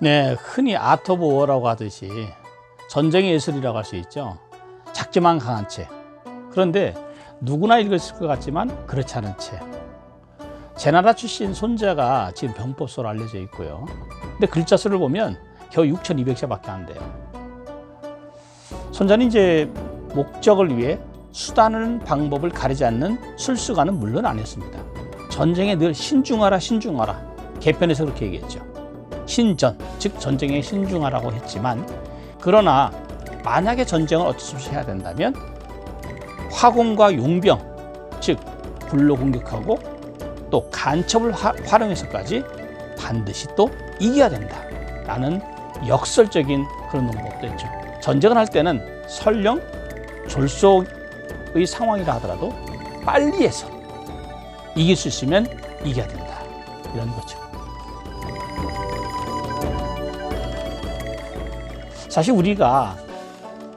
네, 흔히 아트 오브 워라고 하듯이 전쟁의 예술이라고 할 수 있죠. 작지만 강한 책. 그런데 누구나 읽었을 것 같지만 그렇지 않은 책. 제나라 출신 손자가 지금 병법서로 알려져 있고요. 근데 글자 수를 보면 겨우 6,200자밖에 안 돼요. 손자는 이제 목적을 위해 수단을 방법을 가리지 않는 술수가는 물론 아니었습니다. 전쟁에 늘 신중하라 신중하라. 개편에서 그렇게 얘기했죠. 신전, 즉 전쟁에 신중하라고 했지만, 그러나 만약에 전쟁을 어쩔 수 없이 해야 된다면 화공과 용병, 즉 불로 공격하고 또 간첩을 활용해서까지 반드시 또 이겨야 된다라는 역설적인 그런 논법도 했죠. 전쟁을 할 때는 설령 졸속의 상황이라 하더라도 빨리 해서 이길 수 있으면 이겨야 된다, 이런 거죠. 사실 우리가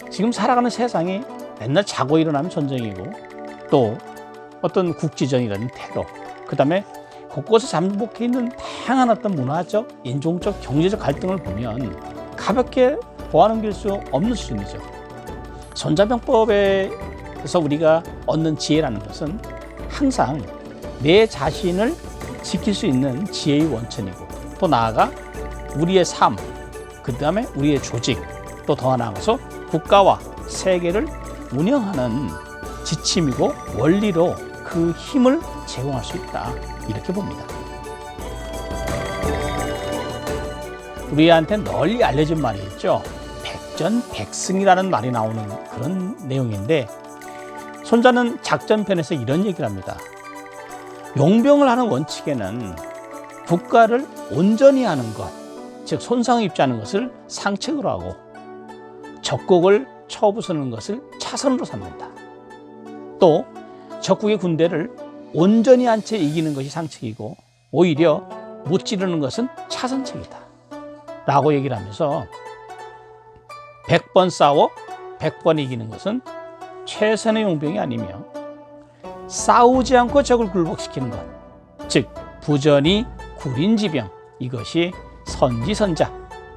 지금 살아가는 세상이 맨날 자고 일어나면 전쟁이고, 또 어떤 국지전이라는 테러, 그 다음에 곳곳에 잠복해 있는 다양한 어떤 문화적, 인종적, 경제적 갈등을 보면 가볍게 보아넘길 수 없는 수준이죠. 손자병법에서 우리가 얻는 지혜라는 것은 항상 내 자신을 지킬 수 있는 지혜의 원천이고, 또 나아가 우리의 삶, 그 다음에 우리의 조직, 또 더 나아가서 국가와 세계를 운영하는 지침이고 원리로 그 힘을 제공할 수 있다, 이렇게 봅니다. 우리한테 널리 알려진 말이 있죠. 백전백승이라는 말이 나오는 그런 내용인데, 손자는 작전편에서 이런 얘기를 합니다. 용병을 하는 원칙에는 국가를 온전히 하는 것, 즉 손상을 입지 않은 것을 상책으로 하고 적국을 처부수는 것을 차선으로 삼는다. 또 적국의 군대를 온전히 한 채 이기는 것이 상책이고 오히려 못 지르는 것은 차선책이다 라고 얘기를 하면서 100번 싸워 100번 이기는 것은 최선의 용병이 아니며 싸우지 않고 적을 굴복시키는 것, 즉 부전이 구린지병, 이것이 선지선자,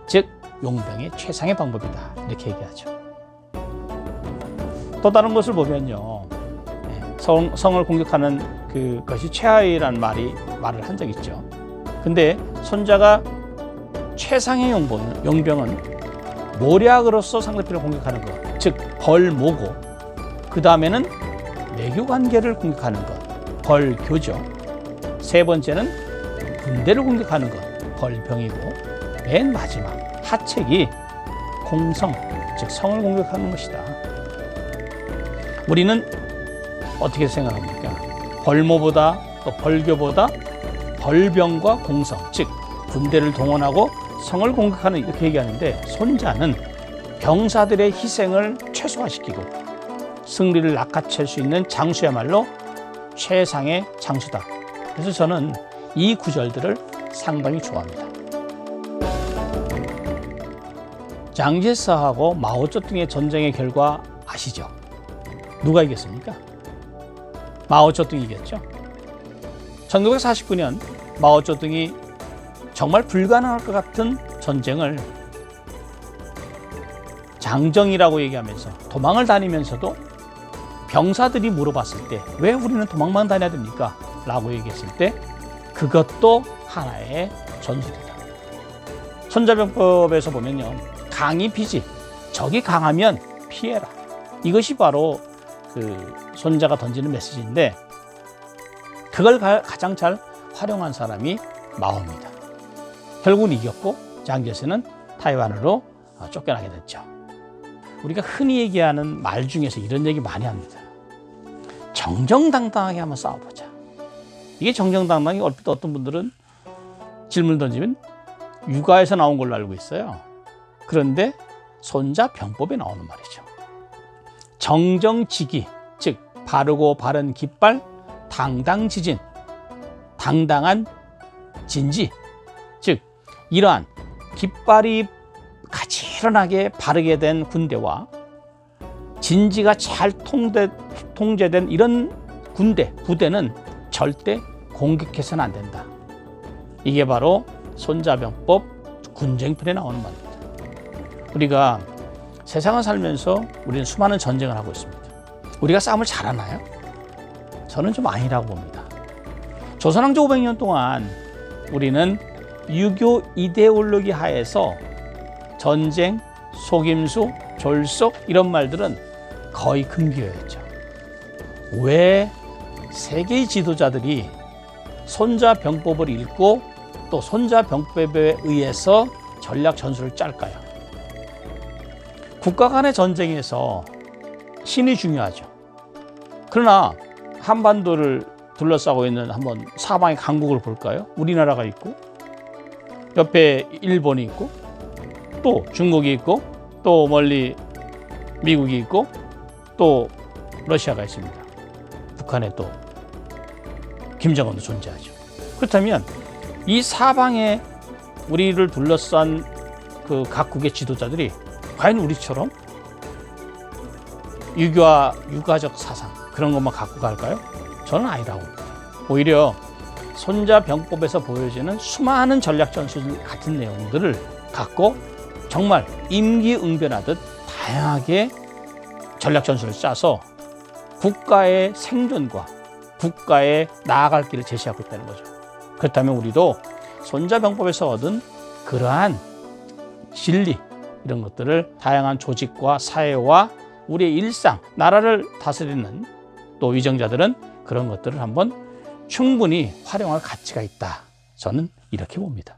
즉 용병의 최상의 방법이다, 이렇게 얘기하죠. 또 다른 것을 보면요, 성을 공격하는 그것이 최하위라는 말을 한 적 있죠. 근데 손자가 최상의 용병은 모략으로서 상대편을 공격하는 것, 즉 벌모고, 그 다음에는 외교관계를 공격하는 것, 벌교죠. 세 번째는 군대를 공격하는 것, 벌병이고, 맨 마지막 하책이 공성, 즉 성을 공격하는 것이다. 우리는 어떻게 생각합니까? 벌모보다, 또 벌교보다 벌병과 공성, 즉 군대를 동원하고 성을 공격하는, 이렇게 얘기하는데, 손자는 병사들의 희생을 최소화시키고 승리를 낚아챌 수 있는 장수야말로 최상의 장수다. 그래서 저는 이 구절들을 상당히 좋아합니다. 장제스하고 마오쩌둥의 전쟁의 결과 아시죠? 누가 이겼습니까? 마오쩌둥이 이겼죠. 1949년 마오쩌둥이 정말 불가능할 것 같은 전쟁을 장정이라고 얘기하면서 도망을 다니면서도 병사들이 물어봤을 때 왜 우리는 도망만 다녀야 됩니까? 라고 얘기했을 때 그것도 하나의 전술이다. 손자병법에서 보면요, 강이 피지, 적이 강하면 피해라. 이것이 바로 그 손자가 던지는 메시지인데, 그걸 가장 잘 활용한 사람이 마오입니다. 결국은 이겼고 장제스는 타이완으로 쫓겨나게 됐죠. 우리가 흔히 얘기하는 말 중에서 이런 얘기 많이 합니다. 정정당당하게 한번 싸워보자. 이게 정정당당하게, 얼핏 어떤 분들은 질문 던지면 육아에서 나온 걸로 알고 있어요. 그런데 손자병법에 나오는 말이죠. 정정지기, 즉 바르고 바른 깃발, 당당지진, 당당한 진지, 즉 이러한 깃발이 가지런하게 바르게 된 군대와 진지가 잘 통제된 이런 부대는 절대 공격해서는 안 된다. 이게 바로 손자병법 군쟁편에 나오는 말입니다. 우리가 세상을 살면서 우리는 수많은 전쟁을 하고 있습니다. 우리가 싸움을 잘하나요? 저는 좀 아니라고 봅니다. 조선왕조 500년 동안 우리는 유교 이데올로기 하에서 전쟁, 속임수, 졸속 이런 말들은 거의 금기어였죠. 왜 세계의 지도자들이 손자병법을 읽고 또 손자병법에 의해서 전략 전술을 짤까요? 국가 간의 전쟁에서 신이 중요하죠. 그러나 한반도를 둘러싸고 있는 한번 사방의 강국을 볼까요? 우리나라가 있고 옆에 일본이 있고 또 중국이 있고 또 멀리 미국이 있고 또 러시아가 있습니다. 북한에 또 김정은도 존재하죠. 그렇다면 이 사방에 우리를 둘러싼 그 각국의 지도자들이 과연 우리처럼 유교와 유가적 사상 그런 것만 갖고 갈까요? 저는 아니라고 봅니다. 오히려 손자병법에서 보여지는 수많은 전략 전술 같은 내용들을 갖고 정말 임기응변하듯 다양하게 전략 전술을 짜서 국가의 생존과 국가의 나아갈 길을 제시하고 있다는 거죠. 그렇다면 우리도 손자병법에서 얻은 그러한 진리 이런 것들을 다양한 조직과 사회와 우리의 일상, 나라를 다스리는 또 위정자들은 그런 것들을 한번 충분히 활용할 가치가 있다. 저는 이렇게 봅니다.